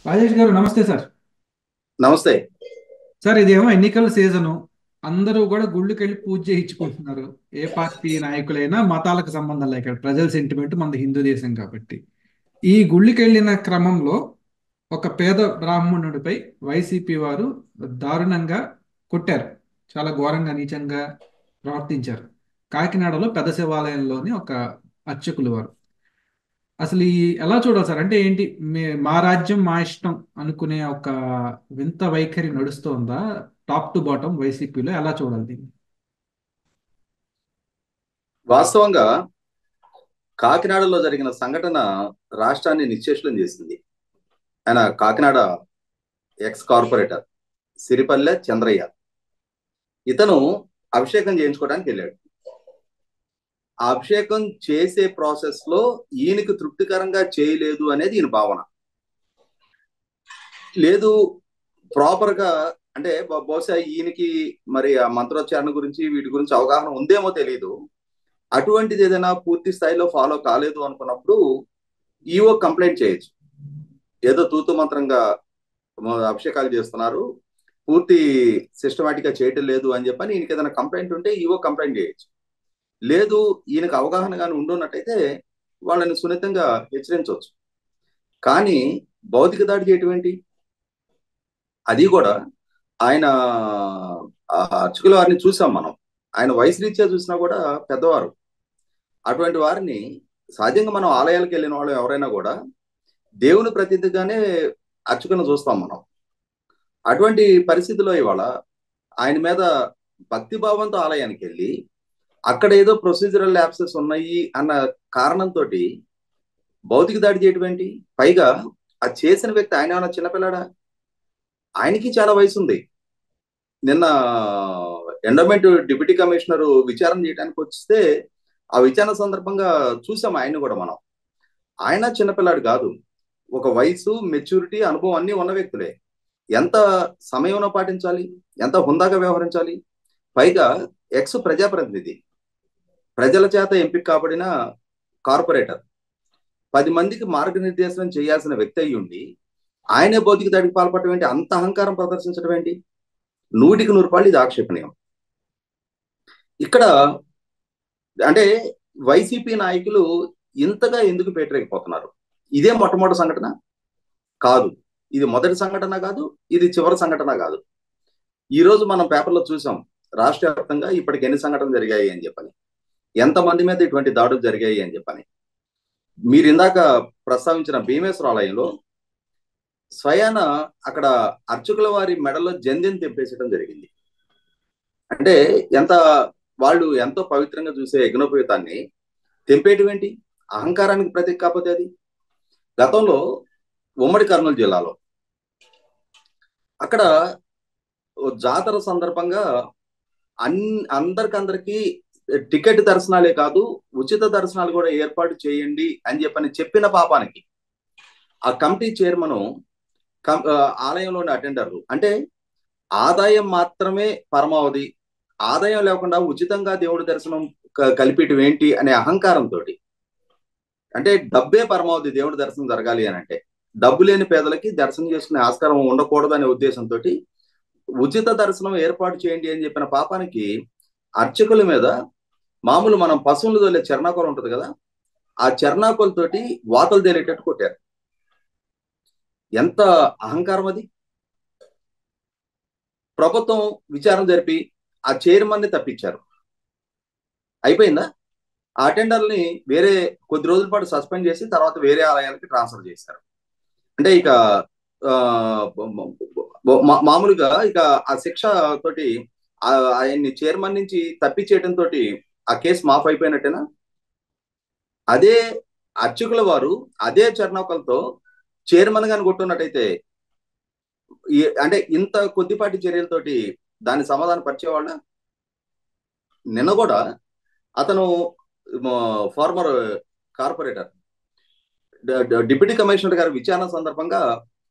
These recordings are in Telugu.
రాజేష్ గారు నమస్తే సార్. నమస్తే. సార్ ఇదేమో ఎన్నికల సీజను. అందరూ కూడా గుళ్ళకెళ్ళి పూజ చేయించుకుంటున్నారు. ఏ పార్టీ నాయకులైనా మతాలకు సంబంధం లేక ప్రజల సెంటిమెంట్ మనది హిందూ దేశం కాబట్టి. ఈ గుళ్ళకెళ్ళిన క్రమంలో ఒక పేద బ్రాహ్మణుడిపై వైసీపీ వారు దారుణంగా కొట్టారు. చాలా ఘోరంగా నీచంగా ప్రవర్తించారు. కాకినాడలో పెద్ద శివాలయంలోని ఒక అర్చకులు వారు. అసలు ఈ ఎలా చూడాలి సార్? అంటే ఏంటి, మా రాజ్యం మా ఇష్టం అనుకునే ఒక వింత వైఖరి నడుస్తోందా? టాప్ టు బాటం వైసీపీలో ఎలా చూడాలి దీన్ని? వాస్తవంగా కాకినాడలో జరిగిన సంఘటన రాష్ట్రాన్ని నిశ్చేష్లం చేసింది. ఆయన కాకినాడ ఎక్స్ కార్పొరేటర్ సిరిపల్లె చంద్రయ్య. ఇతను అభిషేకం చేయించుకోవడానికి వెళ్ళాడు. ఆ అభిషేకం చేసే ప్రాసెస్ లో ఈయనకి తృప్తికరంగా చేయలేదు అనేది ఈయన భావన. లేదు, ప్రాపర్ గా అంటే బహుశా ఈయనకి మరి ఆ మంత్రోచ్చారణ గురించి వీటి గురించి అవగాహన ఉందేమో తెలియదు. అటువంటిది ఏదైనా పూర్తి స్థాయిలో ఫాలో కాలేదు అనుకున్నప్పుడు ఈఓ కంప్లైంట్ చేయొచ్చు. ఏదో తూతు మంత్రంగా అభిషేకాలు చేస్తున్నారు, పూర్తి సిస్టమేటిక్ గా చేయటం లేదు అని చెప్పని ఈయనకి ఏదైనా కంప్లైంట్ ఉంటే ఈవో కంప్లైంట్ చేయొచ్చు. లేదు, ఈయనకు అవగాహన కానీ ఉండున్నట్టయితే వాళ్ళని సున్నితంగా హెచ్చరించవచ్చు. కానీ భౌతిక దాడి చేయటం ఏంటి? అది కూడా ఆయన అర్చకుల వారిని చూసాం మనం. ఆయన వయసు రీత్యా చూసినా కూడా పెద్దవారు. అటువంటి వారిని సహజంగా మనం ఆలయాలకు వెళ్ళిన వాళ్ళు ఎవరైనా కూడా దేవుని ప్రతినిధిగానే అర్చకులను చూస్తాం మనం. అటువంటి పరిస్థితిలో ఇవాళ ఆయన మీద భక్తిభావంతో ఆలయానికి వెళ్ళి అక్కడ ఏదో ప్రొసీజరల్ ల్యాప్సెస్ ఉన్నాయి అన్న కారణంతో భౌతిక దాడి చేయడం ఏంటి? పైగా అది చేసిన వ్యక్తి ఆయన ఏమైనా చిన్నపిల్లాడా? ఆయనకి చాలా వయసు ఉంది. నిన్న ఎండోమెంట్ డిప్యూటీ కమిషనర్ విచారణ చేయడానికి వస్తే ఆ విచారణ సందర్భంగా చూసాం ఆయన కూడా మనం. ఆయన చిన్నపిల్లాడు కాదు. ఒక వయసు, మెచ్యూరిటీ, అనుభవం అన్ని ఉన్న వ్యక్తులే. ఎంత సమయంలో పాటించాలి, ఎంత హుందాగా వ్యవహరించాలి. పైగా ఎక్స్ ప్రజాప్రతినిధి, ప్రజల చేత ఎంపిక కాబడిన కార్పొరేటర్, 10 మందికి మార్గనిర్దేశనం చేయాల్సిన వ్యక్తి అయ్యి ఉండి ఆయనే భౌతిక దాడికి పాల్పడటం ఏంటి? అంత అహంకారం ప్రదర్శించడం ఏంటి? 100కి 100 ఇది ఆక్షేపణీయం. ఇక్కడ అంటే వైసీపీ నాయకులు ఇంతగా ఎందుకు పేటరేగిపోతున్నారు? ఇదే మొట్టమొదటి సంఘటన కాదు, ఇది మొదటి సంఘటన కాదు, ఇది చివరి సంఘటన కాదు. ఈ రోజు మనం పేపర్లో చూసాం రాష్ట్ర వ్యాప్తంగా ఇప్పటికి ఎన్ని సంఘటనలు జరిగాయి అని చెప్పని, ఎంతమంది మీద ఇటువంటి దాడులు జరిగాయి అని చెప్పని. మీరు ఇందాక ప్రస్తావించిన భీమేశ్వర ఆలయంలో స్వయాన అక్కడ అర్చకుల వారి మెడలో జంధ్యం తెంపేసడం జరిగింది. అంటే ఎంత, వాళ్ళు ఎంతో పవిత్రంగా చూసే యజ్ఞోపేతాన్ని తెంపేయడం ఏంటి? అహంకారానికి ప్రతీక కాకపోతే అది. గతంలో ఉమ్మడి కర్నూలు జిల్లాలో అక్కడ జాతర సందర్భంగా అందరికీ టికెట్ దర్శనాలే కాదు, ఉచిత దర్శనాలు కూడా ఏర్పాటు చేయండి అని చెప్పని చెప్పిన పాపానికి ఆ కమిటీ చైర్మన్, ఆలయంలోని అటెండర్లు అంటే ఆదాయం మాత్రమే పరమావధి, ఆదాయం లేకుండా ఉచితంగా దేవుడి దర్శనం కల్పించడం ఏంటి అనే అహంకారంతో, అంటే డబ్బే పరమావధి దేవుడి దర్శనం జరగాలి అని అంటే డబ్బు లేని పేదలకి దర్శనం చేసుకునే ఆస్కారం ఉండకూడదు అనే ఉద్దేశంతో ఉచిత దర్శనం ఏర్పాటు చేయండి అని చెప్పిన పాపానికి అర్చకుల మీద మామూలు మనం పశువులు తోలే చర్నాకోలు ఉంటది కదా, ఆ చర్నాకోలతోటి వాతలు తేలేటట్టు కొట్టారు. ఎంత అహంకారం అది! ప్రభుత్వం విచారణ జరిపి ఆ చైర్మన్ ని తప్పించారు. అయిపోయిందా? ఆ అటెండర్ని వేరే కొద్ది రోజుల పాటు సస్పెండ్ చేసి తర్వాత వేరే ఆలయాలకి ట్రాన్స్ఫర్ చేశారు. అంటే ఇక మామూలుగా ఇక ఆ శిక్ష తోటి ఆయన్ని చైర్మన్ నుంచి తప్పించేయడం తోటి ఆ కేసు మాఫ్ అయిపోయినట్టేనా? అదే అర్చకుల వారు అదే చర్నకలతో చైర్మన్ గాని కొట్టున్నట్టయితే అంటే ఇంత కొద్దిపాటి చర్యలతోటి దాని సమాధానం పరిచేవాళ్ళ? నిన్న కూడా అతను ఫార్మర్ కార్పొరేటర్ డిప్యూటీ కమిషనర్ గారి విచారణ సందర్భంగా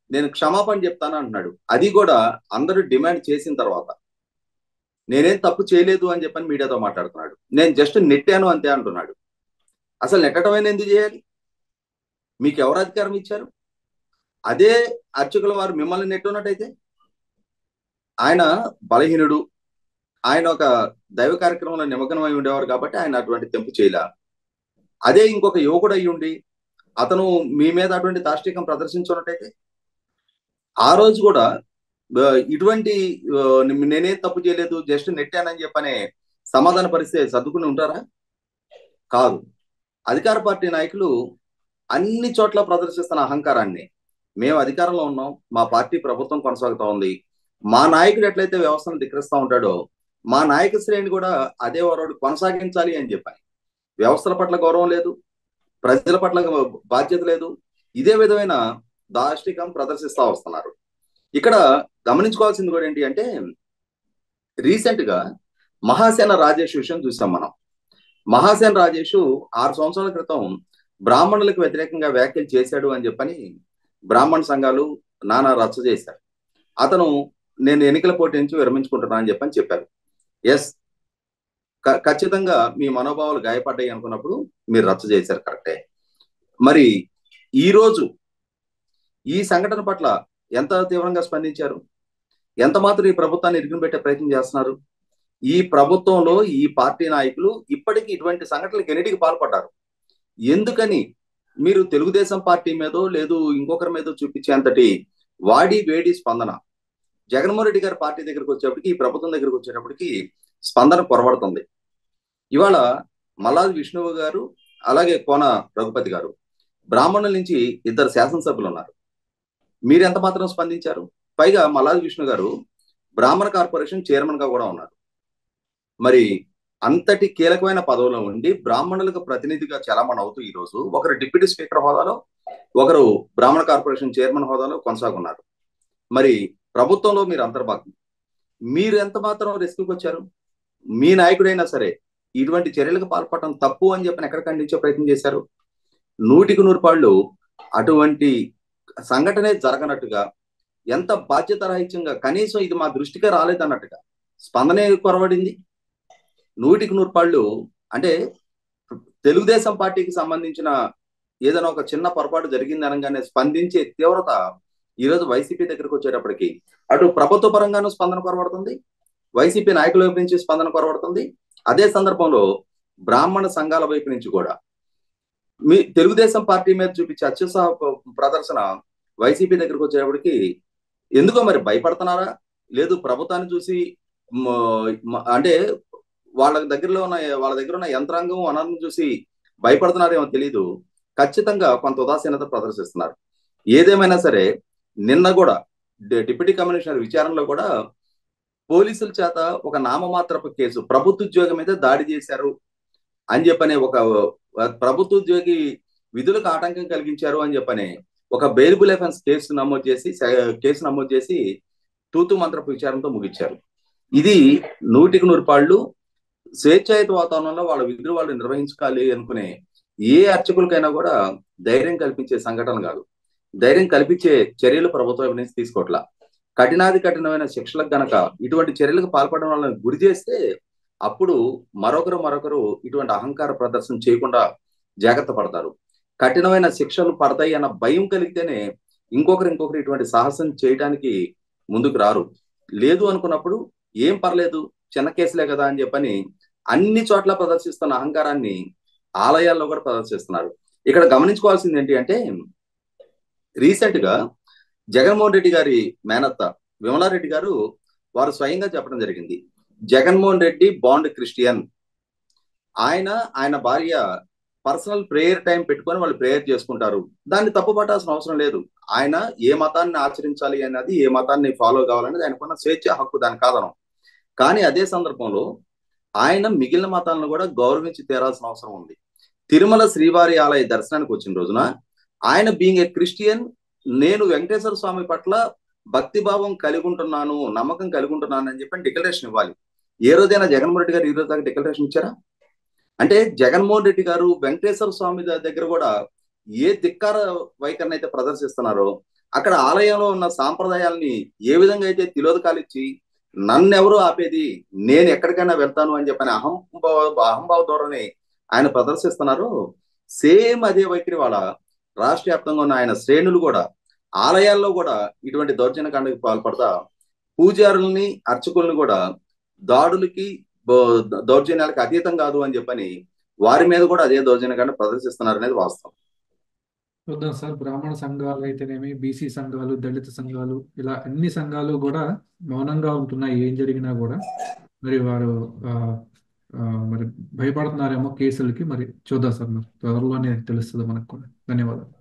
నేను క్షమాపణ చెప్తాను అంటున్నాడు. అది కూడా అందరూ డిమాండ్ చేసిన తర్వాత నేనేం తప్పు చేయలేదు అని చెప్పని మీడియాతో మాట్లాడుతున్నాడు. నేను జస్ట్ నెట్టాను అంతే అంటున్నాడు. అసలు నెట్టడమైనా ఎందుకు చేయాలి? మీకు ఎవరు అధికారం ఇచ్చారు? అదే అర్చకుల వారు మిమ్మల్ని నెట్టున్నట్టయితే, ఆయన బలహీనుడు, ఆయన ఒక దైవ కార్యక్రమంలో నిమగ్నమై ఉండేవారు కాబట్టి ఆయన అటువంటి తెంపు చేయలే. అదే ఇంకొక యువకుడు అయి ఉండి అతను మీ మీద అటువంటి దాష్టికం ప్రదర్శించున్నట్టయితే, ఆ రోజు కూడా ఇటువంటి నేనేం తప్పు చేయలేదు, జస్ట్ నెట్టానని చెప్పనే సమాధాన పరిస్థితి సర్దుకుని ఉంటారా? కాదు. అధికార పార్టీ నాయకులు అన్ని చోట్ల ప్రదర్శిస్తున్న అహంకారాన్ని, మేము అధికారంలో ఉన్నాం, మా పార్టీ ప్రభుత్వం కొనసాగుతా ఉంది, మా నాయకుడు ఎట్లయితే వ్యవస్థను ధిక్కరిస్తూ ఉంటాడో మా నాయక శ్రేణి కూడా అదే వరడు కొనసాగించాలి అని చెప్పాలి. వ్యవస్థల పట్ల గౌరవం లేదు, ప్రజల పట్ల బాధ్యత లేదు, ఇదే విధమైన దాష్టికం ప్రదర్శిస్తూ వస్తున్నారు. ఇక్కడ గమనించుకోవాల్సింది కూడా ఏంటి అంటే, రీసెంట్ గా మహాసేన రాజేష్ విషయం చూసాం మనం. మహాసేన రాజేష్ 6 సంవత్సరాల క్రితం బ్రాహ్మణులకు వ్యతిరేకంగా వ్యాఖ్యలు చేశాడు అని చెప్పని బ్రాహ్మణ సంఘాలు నానా రచ్చ చేశారు. అతను నేను ఎన్నికల పోటీ నుంచి విరమించుకుంటున్నా అని చెప్పని చెప్పారు. ఎస్, ఖచ్చితంగా మీ మనోభావాలు గాయపడ్డాయి అనుకున్నప్పుడు మీరు రచ్చ చేశారు, కరెక్టే. మరి ఈ రోజు ఈ సంఘటన పట్ల ఎంత తీవ్రంగా స్పందించారు? ఎంత మాత్రం ఈ ప్రభుత్వాన్ని ఇరుకుని పెట్టే ప్రయత్నం చేస్తున్నారు? ఈ ప్రభుత్వంలో ఈ పార్టీ నాయకులు ఇప్పటికీ ఇటువంటి సంఘటనలకు ఎన్నిటికి పాల్పడ్డారు. ఎందుకని మీరు తెలుగుదేశం పార్టీ మీదో లేదు ఇంకొకరి మీదో చూపించేంతటి వాడి వేడి స్పందన జగన్మోహన్ రెడ్డి గారి పార్టీ దగ్గరికి వచ్చేప్పటికి, ఈ ప్రభుత్వం దగ్గరికి వచ్చేటప్పటికి స్పందన పొరబడుతుంది. ఇవాళ మల్లాది విష్ణువు గారు అలాగే కోన రఘుపతి గారు, బ్రాహ్మణుల నుంచి 2 శాసనసభ్యులు ఉన్నారు. మీరెంత మాత్రం స్పందించారు? పైగా మల్లాది విష్ణు గారు బ్రాహ్మణ కార్పొరేషన్ చైర్మన్ గా కూడా ఉన్నారు. మరి అంతటి కీలకమైన పదవిలో ఉండి బ్రాహ్మణులకు ప్రతినిధిగా చలామణి అవుతూ ఈ రోజు ఒకరు డిప్యూటీ స్పీకర్ హోదాలో, ఒకరు బ్రాహ్మణ కార్పొరేషన్ చైర్మన్ హోదాలో కొనసాగున్నారు. మరి ప్రభుత్వంలో మీరు అంతర్భాగం. మీరు ఎంత మాత్రం రెస్క్యూకి వచ్చారు? మీ నాయకుడైనా సరే ఇటువంటి చర్యలకు పాల్పడటం తప్పు అని చెప్పని ఎక్కడ ఖండించే ప్రయత్నం చేశారు? 100కి 100 పాళ్ళు అటువంటి సంఘటనే జరగనట్టుగా, ఎంత బాధ్యత రాహిత్యంగా, కనీసం ఇది మా దృష్టికే రాలేదన్నట్టుగా స్పందనే కొరవడింది. 100కి 100 పాళ్ళు అంటే తెలుగుదేశం పార్టీకి సంబంధించిన ఏదైనా ఒక చిన్న పొరపాటు జరిగింది అనగానే స్పందించే తీవ్రత ఈరోజు వైసీపీ దగ్గరకు వచ్చేటప్పటికి అటు ప్రభుత్వ పరంగానూ స్పందన కొరబడుతుంది, వైసీపీ నాయకుల వైపు నుంచి స్పందన కొరబడుతుంది. అదే సందర్భంలో బ్రాహ్మణ సంఘాల వైపు నుంచి కూడా మీ తెలుగుదేశం పార్టీ మీద చూపించే అత్యుత్సాహ ప్రదర్శన వైసీపీ దగ్గరకు వచ్చేటప్పటికి ఎందుకో మరి భయపడుతున్నారా, లేదు ప్రభుత్వాన్ని చూసి అంటే వాళ్ళ దగ్గర ఉన్న యంత్రాంగం వనరులను చూసి భయపడుతున్నారేమో తెలీదు, ఖచ్చితంగా కొంత ఉదాసీనత ప్రదర్శిస్తున్నారు. ఏదేమైనా సరే నిన్న కూడా డిప్యూటీ కమిషనర్ విచారణలో కూడా పోలీసుల చేత ఒక నామమాత్రపు కేసు, ప్రభుత్వ ఉద్యోగి మీద దాడి చేశారు అని చెప్పనే, ఒక ప్రభుత్వ ఉద్యోగి విధులకు ఆటంకం కలిగించారు అని చెప్పనే ఒక బెయిలబుల్ అఫెన్స్ కేసు నమోదు చేసి తూతు మంత్రపు విచారణతో ముగించారు. ఇది 100కి 100 పాళ్ళు స్వేచ్ఛాయుత వాతావరణంలో వాళ్ళ విధులు వాళ్ళు నిర్వహించుకోవాలి అనుకునే ఏ అర్చకులకైనా కూడా ధైర్యం కల్పించే సంఘటన కాదు. ధైర్యం కల్పించే చర్యలు ప్రభుత్వం నుంచి తీసుకోవట్లా. కఠినమైన శిక్షలకు గనక ఇటువంటి చర్యలకు పాల్పడడం వల్ల గురి చేస్తే అప్పుడు మరొకరు ఇటువంటి అహంకార ప్రదర్శన చేయకుండా జాగ్రత్త పడతారు. కఠినమైన శిక్షలు పడతాయి అన్న భయం కలిగితేనే ఇంకొకరు ఇటువంటి సాహసం చేయడానికి ముందుకు రారు. లేదు అనుకున్నప్పుడు ఏం పర్లేదు, చిన్న కేసులే కదా అని చెప్పని అన్ని చోట్ల ప్రదర్శిస్తున్న అహంకారాన్ని ఆలయాల్లో కూడా ప్రదర్శిస్తున్నారు. ఇక్కడ గమనించుకోవాల్సింది ఏంటి అంటే, రీసెంట్ గా జగన్మోహన్ రెడ్డి గారి మేనత్త విమలారెడ్డి గారు వారు స్వయంగా చెప్పడం జరిగింది, జగన్మోహన్ రెడ్డి బాండ్ క్రిస్టియన్, ఆయన భార్య పర్సనల్ ప్రేయర్ టైం పెట్టుకొని వాళ్ళు ప్రేయర్ చేసుకుంటారు, దాన్ని తప్పు పట్టాల్సిన అవసరం లేదు. ఆయన ఏ మతాన్ని ఆచరించాలి అన్నది, ఏ మతాన్ని ఫాలో కావాలనేది ఆయనకున్న స్వేచ్ఛ హక్కు, దాని కాదనం. కానీ అదే సందర్భంలో ఆయన మిగిలిన మతాలను కూడా గౌరవించి తీరాల్సిన అవసరం ఉంది. తిరుమల శ్రీవారి ఆలయ దర్శనానికి వచ్చిన రోజున ఆయన బీయింగ్ ఏ క్రిస్టియన్, నేను వెంకటేశ్వర స్వామి పట్ల భక్తి భావం కలిగి ఉంటున్నాను, నమ్మకం కలిగి ఉంటున్నాను అని చెప్పి డిక్లరేషన్ ఇవ్వాలి. ఏ రోజైనా జగన్మోహన్ రెడ్డి గారు ఈ రోజు దాకా డిక్లరేషన్ ఇచ్చారా? అంటే జగన్మోహన్ రెడ్డి గారు వెంకటేశ్వర స్వామి దగ్గర కూడా ఏ ధిక్కార వైఖరిని అయితే ప్రదర్శిస్తున్నారో, అక్కడ ఆలయంలో ఉన్న సాంప్రదాయాల్ని ఏ విధంగా అయితే తిలోదకాలు ఇచ్చి నన్నెవరూ ఆపేది, నేను ఎక్కడికైనా వెళ్తాను అని చెప్పని అహంభావ ధోరణి ఆయన ప్రదర్శిస్తున్నారు. సేమ్ అదే వైఖరి వాళ్ళ రాష్ట్ర వ్యాప్తంగా ఉన్న ఆయన శ్రేణులు కూడా ఆలయాల్లో కూడా ఇటువంటి దౌర్జన్యకాండకి పాల్పడతా పూజారుల్ని అర్చకుల్ని కూడా దాడులకి దౌర్జన్యాలకు అతీతం కాదు అని చెప్పని వారి మీద కూడా అదే దౌర్జన్యకాండ ప్రదర్శిస్తున్నారు అనేది వాస్తవం. చూద్దాం సార్, బ్రాహ్మణ సంఘాలు అయితేనేమి, బీసీ సంఘాలు, దళిత సంఘాలు, ఇలా అన్ని సంఘాలు కూడా మౌనంగా ఉంటున్నాయి ఏం జరిగినా కూడా. మరి వారు ఆ, ఆ, మరి భయపడుతున్నారేమో కేసులకి. మరి చూద్దాం సార్, మరి త్వరలోనే తెలుస్తుంది మనకు కూడా. ధన్యవాదాలు.